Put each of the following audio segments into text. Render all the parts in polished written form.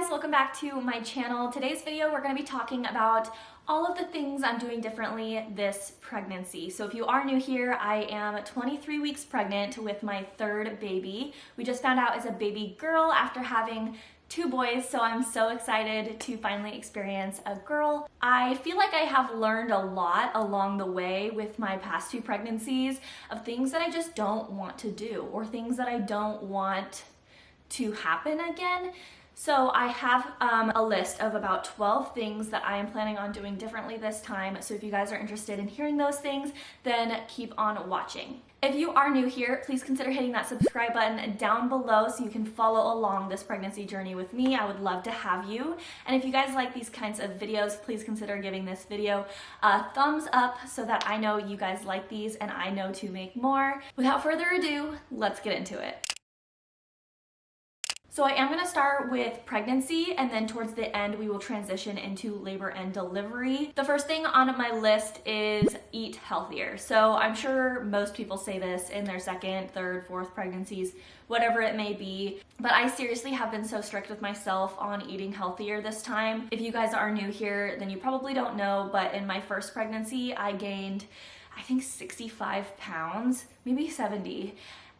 guys, welcome back to my channel. Today's video we're going to be talking about all of the things I'm doing differently this pregnancy. So if you are new here, I am 23 weeks pregnant with my third baby. We just found out it's a baby girl after having two boys, so I'm so excited to finally experience a girl. I feel like I have learned a lot along the way with my past two pregnancies of things that I just don't want to do or things that I don't want to happen again. So I have a list of about 12 things that I am planning on doing differently this time. So if you guys are interested in hearing those things, then keep on watching. If you are new here, please consider hitting that subscribe button down below so you can follow along this pregnancy journey with me. I would love to have you. And if you guys like these kinds of videos, please consider giving this video a thumbs up so that I know you guys like these and I know to make more. Without further ado, let's get into it. So I am going to start with pregnancy, and then towards the end we will transition into labor and delivery. The first thing on my list is eat healthier. So I'm sure most people say this in their second, third, fourth pregnancies, whatever it may be, but I seriously have been so strict with myself on eating healthier this time. If you guys are new here, then you probably don't know, but in my first pregnancy I gained, I think 65 pounds, maybe 70.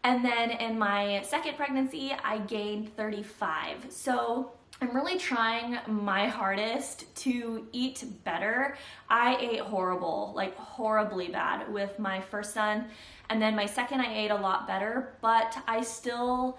And then in my second pregnancy, I gained 35. So I'm really trying my hardest to eat better. I ate horrible, like horribly bad with my first son. And then my second, I ate a lot better, but I still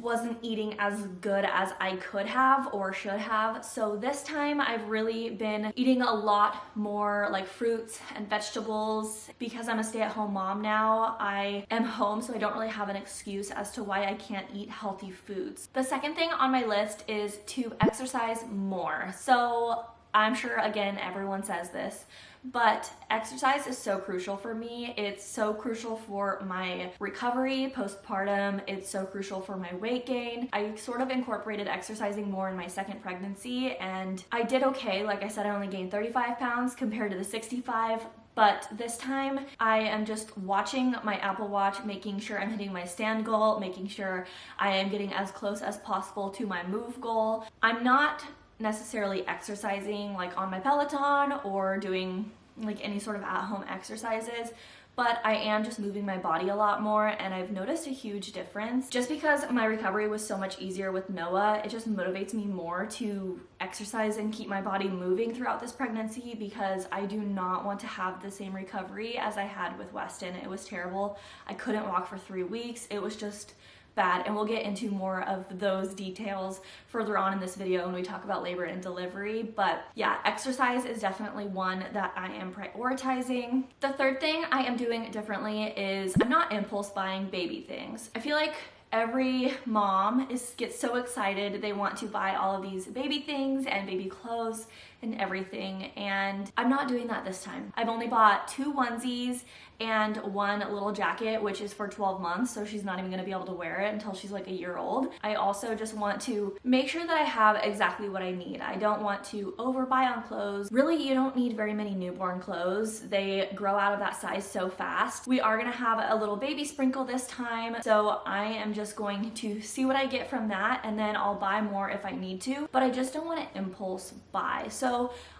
wasn't eating as good as I could have or should have. So this time I've really been eating a lot more like fruits and vegetables. Because I'm a stay-at-home mom now, I am home, so I don't really have an excuse as to why I can't eat healthy foods. The second thing on my list is to exercise more. So I'm sure, again, everyone says this, but exercise is so crucial for me. It's so crucial for my recovery postpartum. It's so crucial for my weight gain. I sort of incorporated exercising more in my second pregnancy, and I did okay. Like I said, I only gained 35 pounds compared to the 65. But this time I am just watching my Apple Watch, making sure I'm hitting my stand goal, making sure I am getting as close as possible to my move goal. I'm not necessarily exercising like on my Peloton or doing like any sort of at-home exercises, but I am just moving my body a lot more, and I've noticed a huge difference. Just because my recovery was so much easier with Noah, it just motivates me more to exercise and keep my body moving throughout this pregnancy, because I do not want to have the same recovery as I had with Weston. It was terrible. I couldn't walk for 3 weeks. It was just bad, and we'll get into more of those details further on in this video when we talk about labor and delivery. But yeah, exercise is definitely one that I am prioritizing. The third thing I am doing differently is I'm not impulse buying baby things. I feel like every mom gets so excited. They want to buy all of these baby things and baby clothes and everything, and I'm not doing that this time. I've only bought 2 onesies and 1 little jacket, which is for 12 months, so she's not even gonna be able to wear it until she's like a year old. I also just want to make sure that I have exactly what I need. I don't want to overbuy on clothes. Really, you don't need very many newborn clothes. They grow out of that size so fast. We are gonna have a little baby sprinkle this time, so I am just going to see what I get from that, and then I'll buy more if I need to, but I just don't want to impulse buy. So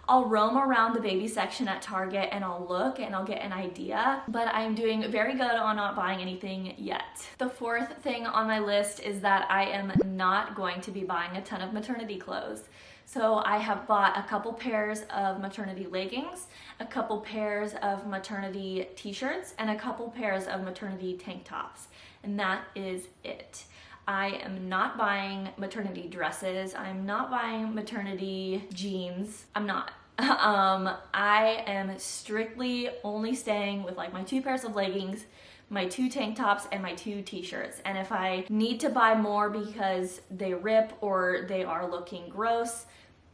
I'll roam around the baby section at Target and I'll look and I'll get an idea, but I'm doing very good on not buying anything yet. The fourth thing on my list is that I am not going to be buying a ton of maternity clothes. So I have bought a couple pairs of maternity leggings, a couple pairs of maternity t-shirts, and a couple pairs of maternity tank tops, and that is it. I am not buying maternity dresses. I'm not buying maternity jeans. I'm not. I am strictly only staying with like my 2 pairs of leggings, my 2 tank tops, and my 2 t-shirts. And if I need to buy more because they rip or they are looking gross,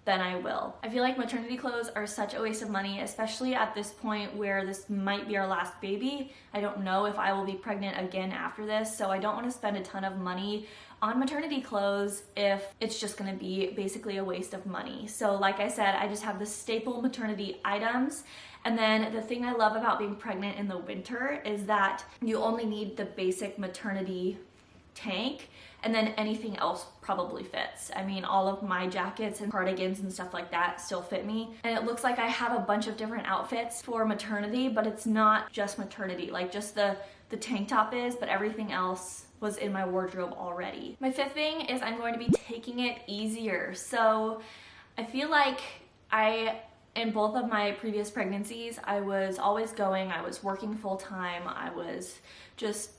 then I will. I feel like maternity clothes are such a waste of money, especially at this point where this might be our last baby. I don't know if I will be pregnant again after this, so I don't want to spend a ton of money on maternity clothes if it's just gonna be basically a waste of money. So like I said, I just have the staple maternity items. And then the thing I love about being pregnant in the winter is that you only need the basic maternity tank, and then anything else probably fits. I mean, all of my jackets and cardigans and stuff like that still fit me. And it looks like I have a bunch of different outfits for maternity, but it's not just maternity, like just the tank top is, but everything else was in my wardrobe already. My fifth thing is I'm going to be taking it easier. So I feel like in both of my previous pregnancies, I was always going, I was working full time, I was just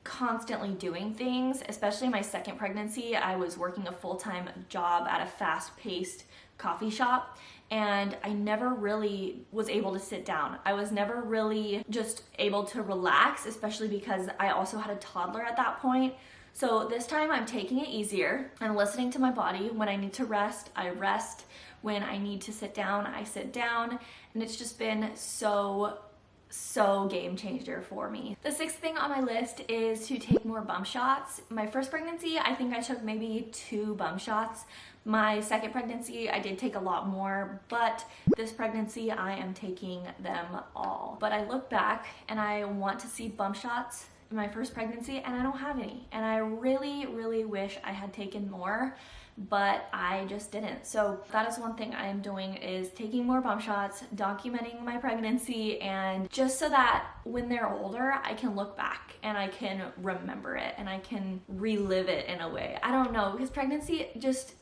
constantly doing things. Especially my second pregnancy, I was working a full-time job at a fast-paced coffee shop, and I never really was able to sit down. I was never really just able to relax, especially because I also had a toddler at that point. So this time I'm taking it easier. I'm listening to my body. When I need to rest, I rest. When I need to sit down, I sit down. And it's just been so game changer for me. The sixth thing on my list is to take more bump shots. My first pregnancy, I think I took maybe 2 bump shots. My second pregnancy, I did take a lot more, but this pregnancy, I am taking them all. But I look back and I want to see bump shots in my first pregnancy, and I don't have any. And I really, really wish I had taken more, but I just didn't. So that is one thing I am doing, is taking more bump shots, documenting my pregnancy, and just so that when they're older, I can look back and I can remember it and I can relive it in a way. I don't know, because pregnancy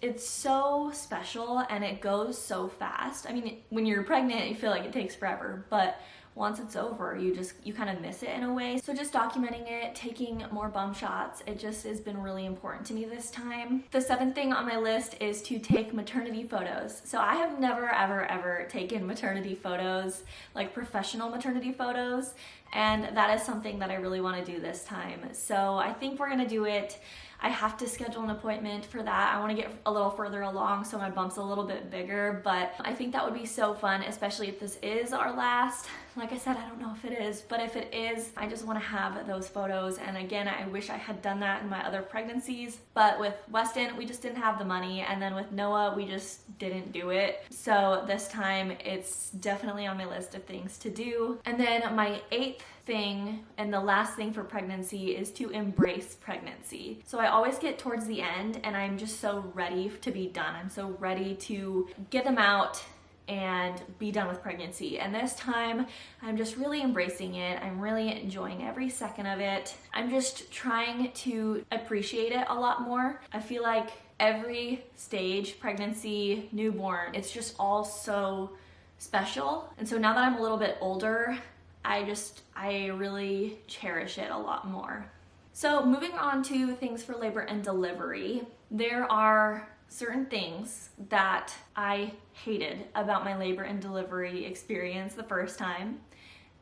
it's so special and it goes so fast. I mean, when you're pregnant, you feel like it takes forever, but once it's over, you kind of miss it in a way. So just documenting it, taking more bump shots, it just has been really important to me this time. The seventh thing on my list is to take maternity photos. So I have never, ever taken maternity photos, like professional maternity photos, and that is something that I really want to do this time. So I think we're gonna do it. I have to schedule an appointment for that. I want to get a little further along so my bump's a little bit bigger, but I think that would be so fun, especially if this is our last. Like I said, I don't know if it is, but if it is, I just want to have those photos. And again, I wish I had done that in my other pregnancies, but with Weston, we just didn't have the money. And then with Noah, we just didn't do it. So this time it's definitely on my list of things to do. And then my eighth thing and the last thing for pregnancy is to embrace pregnancy. So I always get towards the end and I'm just so ready to be done. I'm so ready to get them out and be done with pregnancy. And this time I'm just really embracing it. I'm really enjoying every second of it. I'm just trying to appreciate it a lot more. I feel like every stage, pregnancy, newborn, it's just all so special. And so now that I'm a little bit older, I really cherish it a lot more. So moving on to things for labor and delivery, there are certain things that I hated about my labor and delivery experience the first time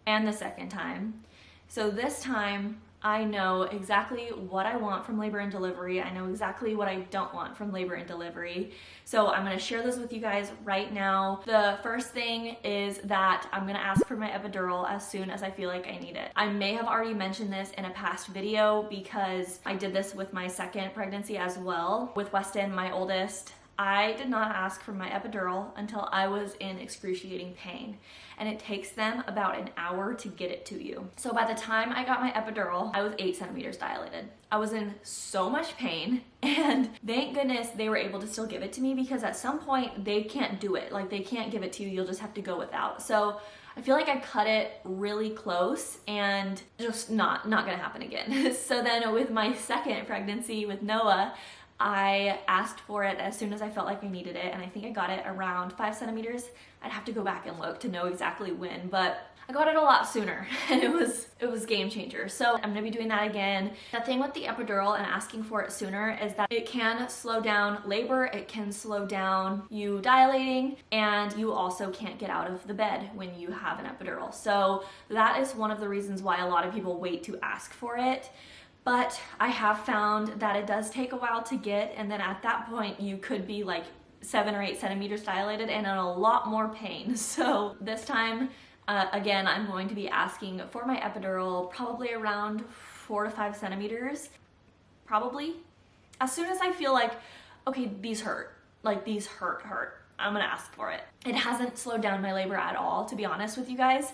and the second time. So this time, I know exactly what I want from labor and delivery. I know exactly what I don't want from labor and delivery. So I'm gonna share those with you guys right now. The first thing is that I'm gonna ask for my epidural as soon as I feel like I need it. I may have already mentioned this in a past video because I did this with my second pregnancy as well. With Weston, my oldest, I did not ask for my epidural until I was in excruciating pain, and it takes them about an hour to get it to you. So by the time I got my epidural, I was 8 centimeters dilated. I was in so much pain, and thank goodness they were able to still give it to me, because at some point they can't do it. Like, they can't give it to you, you'll just have to go without. So I feel like I cut it really close and just not gonna happen again. So then with my second pregnancy with Noah, I asked for it as soon as I felt like I needed it, and I think I got it around 5 centimeters. I'd have to go back and look to know exactly when, but I got it a lot sooner, and it was game changer. So I'm gonna be doing that again. The thing with the epidural and asking for it sooner is that it can slow down labor, it can slow down you dilating, and you also can't get out of the bed when you have an epidural. So that is one of the reasons why a lot of people wait to ask for it. But I have found that it does take a while to get, and then at that point you could be like 7 or 8 centimeters dilated and in a lot more pain. So this time, again, I'm going to be asking for my epidural probably around 4 to 5 centimeters, probably. As soon as I feel like, okay, these hurt, like these hurt, I'm gonna ask for it. It hasn't slowed down my labor at all, to be honest with you guys.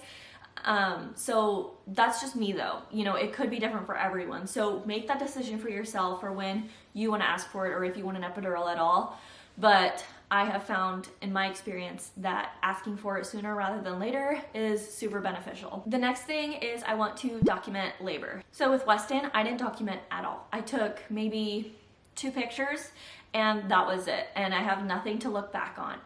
So that's just me though. You know, it could be different for everyone. So make that decision for yourself for when you want to ask for it or if you want an epidural at all. But I have found in my experience that asking for it sooner rather than later is super beneficial. The next thing is I want to document labor. So with Weston, I didn't document at all. I took maybe 2 pictures and that was it. And I have nothing to look back on.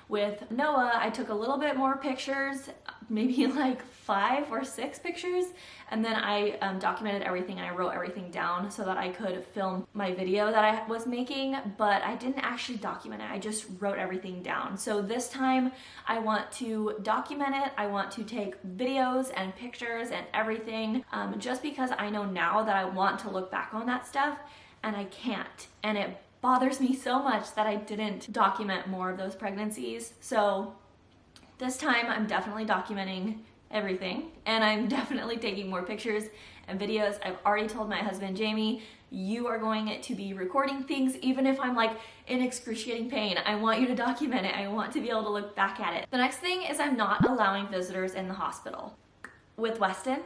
With Noah, I took a little bit more pictures, maybe like 5 or 6 pictures, and then I documented everything and I wrote everything down so that I could film my video that I was making, but I didn't actually document it. I just wrote everything down. So this time I want to document it. I want to take videos and pictures and everything, just because I know now that I want to look back on that stuff and I can't. And it bothers me so much that I didn't document more of those pregnancies. So this time I'm definitely documenting everything and I'm definitely taking more pictures and videos. I've already told my husband, Jamie, you are going to be recording things even if I'm like in excruciating pain. I want you to document it. I want to be able to look back at it. The next thing is I'm not allowing visitors in the hospital. With Weston,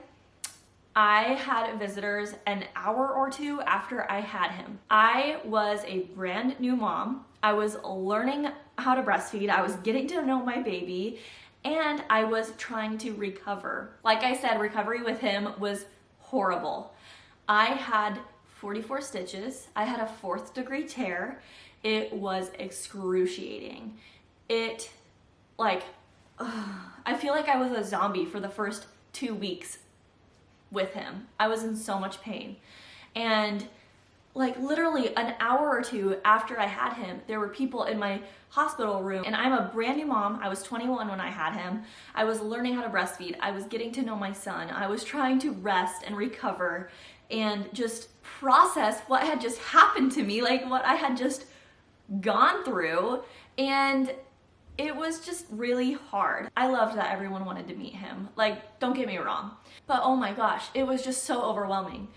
I had visitors an hour or 2 after I had him. I was a brand new mom. I was learning how to breastfeed. I was getting to know my baby and I was trying to recover. Like I said, recovery with him was horrible. I had 44 stitches. I had a 4th degree tear. It was excruciating. I feel like I was a zombie for the first 2 weeks with him. I was in so much pain. And like literally an hour or 2 after I had him, there were people in my hospital room, and I'm a brand new mom. I was 21 when I had him. I was learning how to breastfeed. I was getting to know my son. I was trying to rest and recover and just process what had just happened to me, like what I had just gone through. And it was just really hard. I loved that everyone wanted to meet him. Like, don't get me wrong. But oh my gosh, it was just so overwhelming.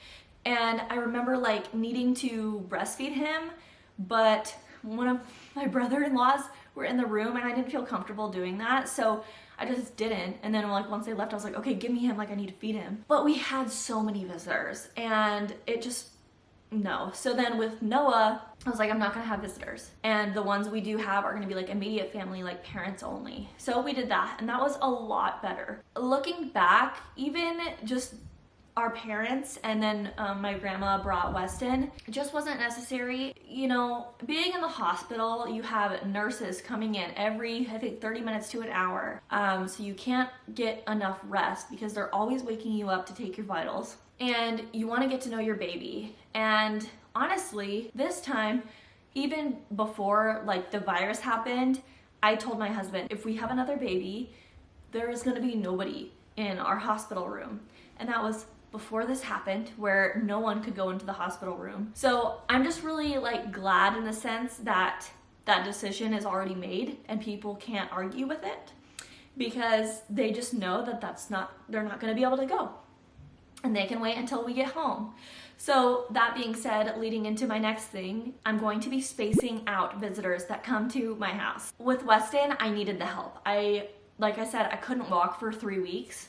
And I remember like needing to breastfeed him, but one of my brother-in-laws were in the room and I didn't feel comfortable doing that. So I just didn't. And then like once they left, I was like, okay, give me him, like I need to feed him. But we had so many visitors and it just, no. So then with Noah, I was like, I'm not gonna have visitors. And the ones we do have are gonna be like immediate family, like parents only. So we did that and that was a lot better. Looking back, even just our parents and then my grandma brought Weston, it just wasn't necessary. You know, being in the hospital, you have nurses coming in every, I think 30 minutes to an hour. So you can't get enough rest because they're always waking you up to take your vitals. And you want to get to know your baby. And honestly, this time, even before like the virus happened, I told my husband, if we have another baby, there is going to be nobody in our hospital room. And that was before this happened, where no one could go into the hospital room. So I'm just really like glad in the sense that that decision is already made and people can't argue with it because they just know that they're not going to be able to go. And they can wait until we get home. So that being said, leading into my next thing, I'm going to be spacing out visitors that come to my house. With Weston, I needed the help. Like I said, I couldn't walk for 3 weeks.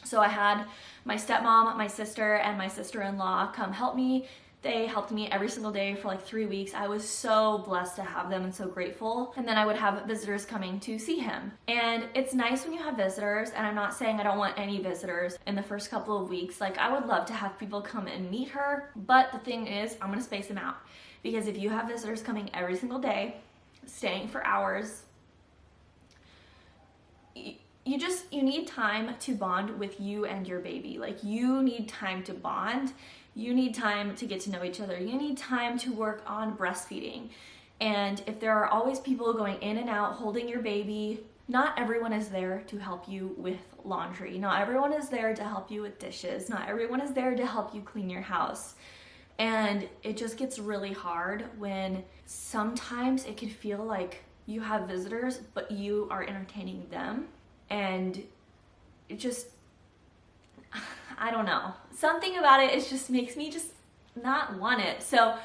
So I had my stepmom, my sister, and my sister-in-law come help me. They helped me every single day for like 3 weeks. I was so blessed to have them and so grateful. And then I would have visitors coming to see him. And it's nice when you have visitors, and I'm not saying I don't want any visitors in the first couple of weeks. Like I would love to have people come and meet her, but the thing is, I'm gonna space them out. Because if you have visitors coming every single day, staying for hours, you need time to bond with you and your baby. Like you need time to bond. You need time to get to know each other. You need time to work on breastfeeding. And if there are always people going in and out holding your baby, not everyone is there to help you with laundry. Not everyone is there to help you with dishes. Not everyone is there to help you clean your house. And it just gets really hard when sometimes it can feel like you have visitors, but you are entertaining them. And it just, I don't know. Something about it just makes me just not want it. So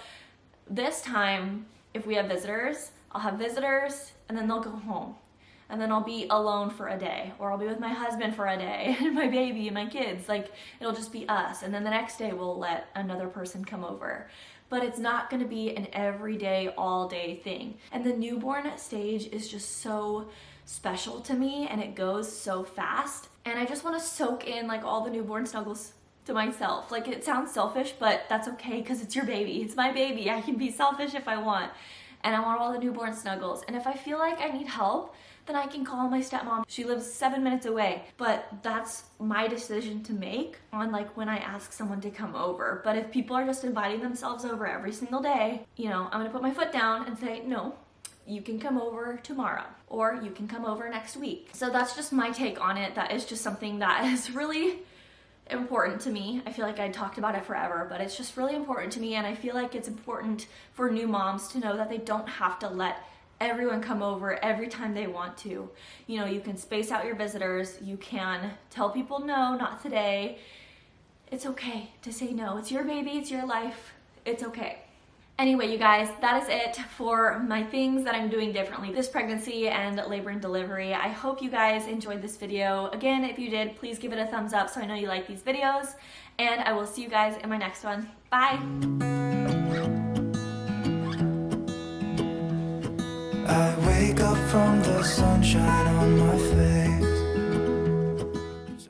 this time, if we have visitors, I'll have visitors and then they'll go home. and then I'll be alone for a day, or I'll be with my husband for a day and my baby and my kids. Like, it'll just be us, and then the next day we'll let another person come over. But it's not gonna be an everyday, all day thing. And the newborn stage is just so special to me, and it goes so fast. And I just wanna soak in like all the newborn snuggles to myself. Like, it sounds selfish, but that's okay, because it's your baby. It's my baby. I can be selfish if I want. And I want all the newborn snuggles. And if I feel like I need help, then I can call my stepmom. She lives 7 minutes away, but that's my decision to make on like when I ask someone to come over. But if people are just inviting themselves over every single day, you know, I'm gonna put my foot down and say, no, you can come over tomorrow, or you can come over next week. So that's just my take on it. That is just something that is really important to me. I feel like I talked about it forever, but it's just really important to me, and I feel like it's important for new moms to know that they don't have to let everyone come over every time they want to. You know, you can space out your visitors, you can tell people no, not today. It's okay to say no. It's your baby, it's your life, it's okay. Anyway, you guys, that is it for my things that I'm doing differently this pregnancy and labor and delivery. I hope you guys enjoyed this video. Again, if you did, please give it a thumbs up so I know you like these videos, and I will see you guys in my next one. Bye! I wake up from the sunshine on my face.